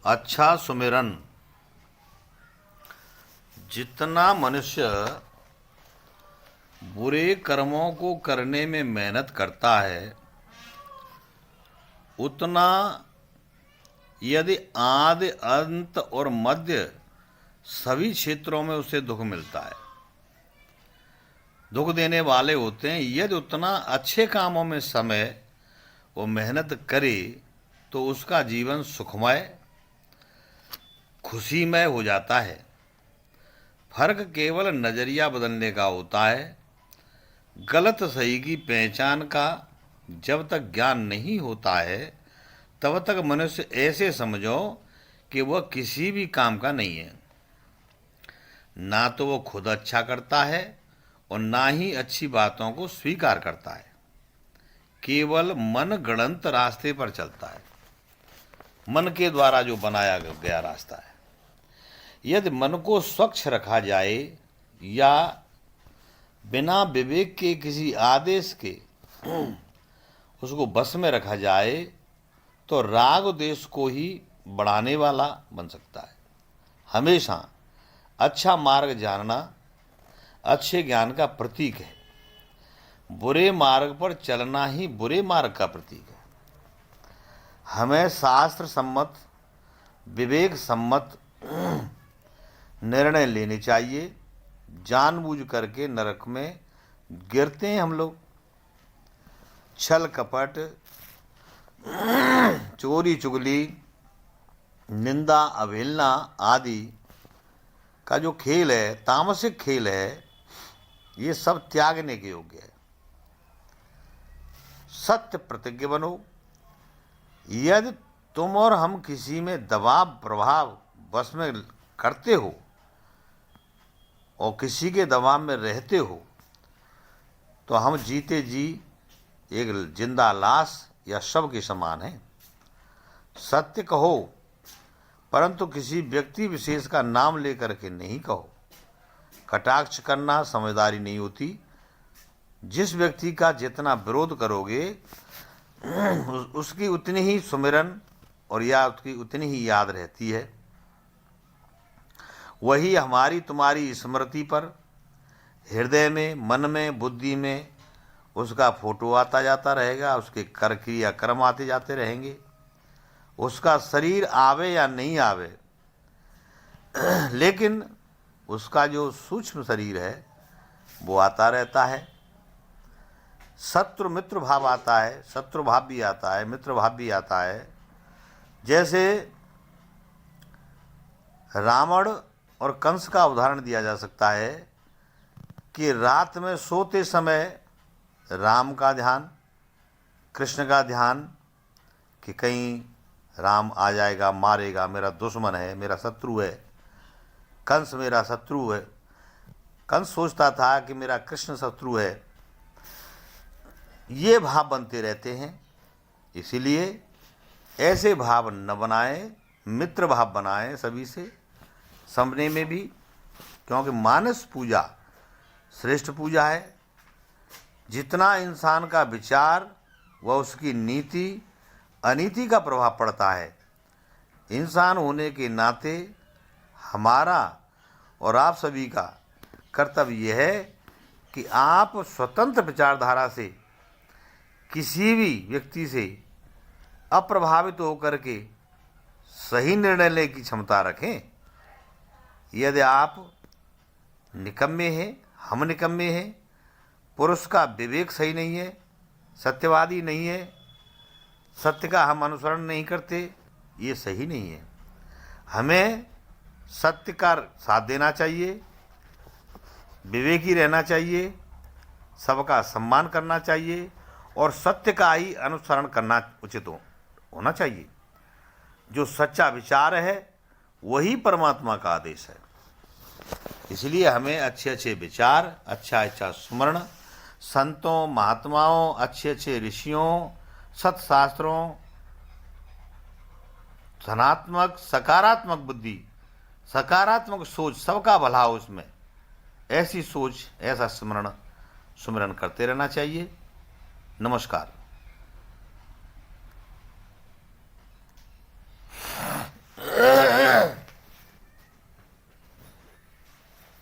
अच्छा सुमिरन। जितना मनुष्य बुरे कर्मों को करने में मेहनत करता है, उतना यदि आदि अंत और मध्य सभी क्षेत्रों में उसे दुख मिलता है, दुख देने वाले होते हैं। यदि उतना अच्छे कामों में समय वो मेहनत करे तो उसका जीवन सुखमय, खुशीमय हो जाता है। फर्क केवल नजरिया बदलने का होता है। गलत सही की पहचान का जब तक ज्ञान नहीं होता है, तब तक मनुष्य ऐसे समझो कि वह किसी भी काम का नहीं है। ना तो वो खुद अच्छा करता है और ना ही अच्छी बातों को स्वीकार करता है। केवल मन गणंत रास्ते पर चलता है, मन के द्वारा जो बनाया गया रास्ता है। यदि मन को स्वच्छ रखा जाए या बिना विवेक के किसी आदेश के उसको बस में रखा जाए, तो राग देश को ही बढ़ाने वाला बन सकता है। हमेशा अच्छा मार्ग जानना अच्छे ज्ञान का प्रतीक है। बुरे मार्ग पर चलना ही बुरे मार्ग का प्रतीक है। हमें शास्त्र सम्मत, विवेक सम्मत निर्णय लेने चाहिए। जानबूझ करके नरक में गिरते हैं हम लोग। छल कपट, चोरी चुगली, निंदा अवहेलना आदि का जो खेल है, तामसिक खेल है, ये सब त्यागने के योग्य है। सत्य प्रतिज्ञ बनो। यदि तुम और हम किसी में दबाव प्रभाव बस में करते हो और किसी के दबाव में रहते हो, तो हम जीते जी एक जिंदा लाश या शव के समान हैं। सत्य कहो, परंतु किसी व्यक्ति विशेष का नाम लेकर के नहीं कहो। कटाक्ष करना समझदारी नहीं होती। जिस व्यक्ति का जितना विरोध करोगे, उसकी उतनी ही सुमिरन और या उसकी उतनी ही याद रहती है। वही हमारी तुम्हारी स्मृति पर, हृदय में, मन में, बुद्धि में उसका फोटो आता जाता रहेगा। उसके कर क्रिया कर्म आते जाते रहेंगे। उसका शरीर आवे या नहीं आवे, लेकिन उसका जो सूक्ष्म शरीर है वो आता रहता है। शत्रु मित्र भाव आता है, शत्रु भाव भी आता है, मित्र भाव भी आता है। जैसे रावण और कंस का उदाहरण दिया जा सकता है कि रात में सोते समय राम का ध्यान, कृष्ण का ध्यान, कि कहीं राम आ जाएगा, मारेगा, मेरा दुश्मन है, मेरा शत्रु है, कंस मेरा शत्रु है। कंस सोचता था कि मेरा कृष्ण शत्रु है। ये भाव बनते रहते हैं। इसीलिए ऐसे भाव न बनाएं, मित्र भाव बनाएं सभी से, समझने में भी, क्योंकि मानस पूजा श्रेष्ठ पूजा है। जितना इंसान का विचार व उसकी नीति अनीति का प्रभाव पड़ता है, इंसान होने के नाते हमारा और आप सभी का कर्तव्य यह है कि आप स्वतंत्र विचारधारा से किसी भी व्यक्ति से अप्रभावित होकर के सही निर्णय लेने की क्षमता रखें। यदि आप निकम्मे हैं, हम निकम्मे हैं, पुरुष का विवेक सही नहीं है, सत्यवादी नहीं है, सत्य का हम अनुसरण नहीं करते, ये सही नहीं है। हमें सत्य का साथ देना चाहिए, विवेकी रहना चाहिए, सबका सम्मान करना चाहिए और सत्य का ही अनुसरण करना उचित होना चाहिए। जो सच्चा विचार है वही परमात्मा का आदेश है। इसलिए हमें अच्छे अच्छे विचार, अच्छा अच्छा स्मरण, संतों, महात्माओं, अच्छे अच्छे ऋषियों, सत्शास्त्रों, धनात्मक सकारात्मक बुद्धि, सकारात्मक सोच, सबका भला हो उसमें, ऐसी सोच, ऐसा सुमिरन करते रहना चाहिए। नमस्कार।